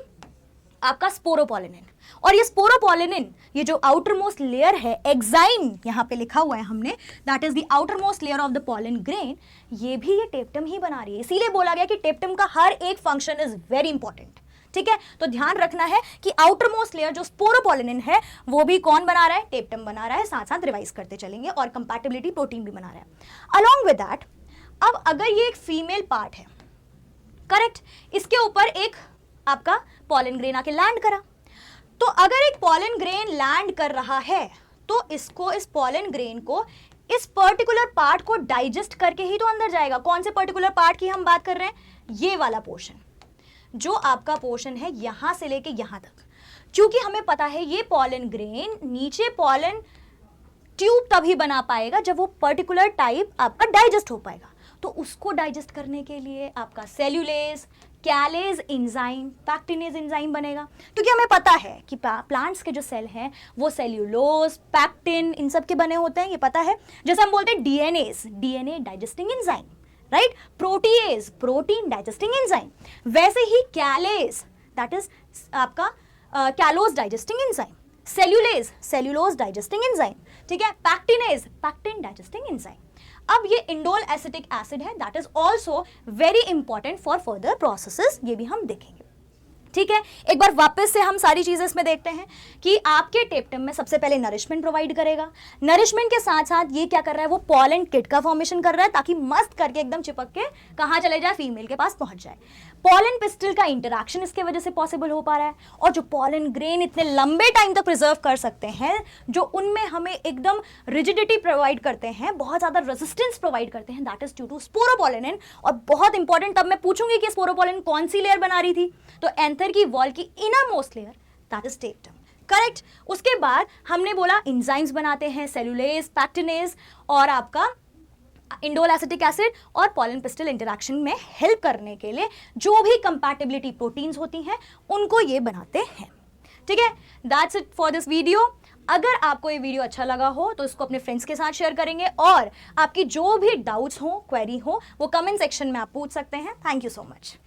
आपका स्पोरोपोलिनिन। और ये स्पोरोपोलिनिन, ये जो आउटर मोस्ट लेयर है, एक्साइन यहां पे लिखा हुआ है हमने, that is the outer most layer of the pollen grain, ये भी ये टेप्टम ही बना रही है। इसीलिए बोला गया कि टेप्टम का हर एक फंक्शन इज वेरी इंपॉर्टेंट। ठीक है, तो ध्यान रखना है कि आउटर मोस्ट लेयर जो स्पोरोपोलिनिन है वो भी कौन बना रहा है, टेप्टम बना रहा है। साथ साथ रिवाइज करते चलेंगे, और कंपैटिबिलिटी प्रोटीन भी बना रहा है अलॉन्ग विद दैट। अब अगर ये एक फीमेल पार्ट है, करेक्ट, इसके ऊपर एक आपका पॉलन ग्रेन आके लैंड करा, तो अगर एक पॉलन ग्रेन लैंड कर रहा है तो इसको, इस पॉलन ग्रेन को, इस पर्टिकुलर पार्ट को डाइजेस्ट करके ही तो अंदर जाएगा। कौन से पर्टिकुलर पार्ट की हम बात कर रहे हैं, ये वाला पोर्शन, जो आपका पोर्शन है यहां से लेके यहां तक। क्योंकि हमें पता है ये पॉलन ग्रेन नीचे पॉलन ट्यूब तभी बना पाएगा जब वो पर्टिकुलर टाइप आपका डाइजेस्ट हो पाएगा। तो उसको डाइजेस्ट करने के लिए आपका सेल्यूलेज, कैलेज एंजाइम, पैक्टिनेज एंजाइम बनेगा। क्योंकि हमें पता है कि प्लांट्स के जो सेल हैं वो सेल्यूलोज, पैक्टिन, इन सब के बने होते हैं, ये पता है। जैसे हम बोलते हैं DNAs, DNA digesting enzyme, right, protease, protein digesting enzyme, वैसे ही कैलेज, दैट इज आपका callose digesting enzyme, cellulase, cellulose digesting enzyme, ठीक है, पैक्टिनेज, पैक्टिन डाइजेस्टिंग एंजाइम। अब ये इंडोल एसिटिक एसिड है, that is also very important for further processes, ये भी हम देखेंगे। ठीक है, एक बार वापस से हम सारी चीजें इसमें देखते हैं कि आपके टेप्टम में सबसे पहले नरिशमेंट प्रोवाइड करेगा। नरिशमेंट के साथ साथ ये क्या कर रहा है, वो पॉलन किट का फॉर्मेशन कर रहा है ताकि मस्त करके एकदम चिपक के कहाँ चले जाए, फीमेल के पास पहुंच जाए। पॉलन पिस्टल का इंटरैक्शन इसके वजह से पॉसिबल हो पा रहा है, और जो पॉलन ग्रेन इतने लंबे टाइम तक प्रिजर्व कर सकते हैं, जो उनमें हमें एकदम रिजिडिटी प्रोवाइड करते हैं, बहुत ज्यादा रेजिस्टेंस प्रोवाइड करते हैं, that is due to sporopollenin. और बहुत इंपॉर्टेंट, तब मैं पूछूंगी कि स्पोरोपोलिनिन कौन सी लेयर बना रही थी, तो एंथर की वॉल की inner most layer, that is टेप्टम, correct. उसके बाद हमने बोला एंजाइम्स बनाते हैं, सेल्यूलेज, पैक्टिनेज, और आपका इंडोल एसिटिक एसिड, और पॉलन पिस्टल इंटरैक्शन में हेल्प करने के लिए जो भी कंपैटिबिलिटी प्रोटीन्स होती हैं उनको ये बनाते हैं। ठीक है, that's it for this video. अगर आपको ये वीडियो अच्छा लगा हो तो इसको अपने फ्रेंड्स के साथ शेयर करेंगे, और आपकी जो भी डाउट्स हो, क्वेरी हो, वो कमेंट सेक्शन में आप पूछ सकते हैं। Thank you so much.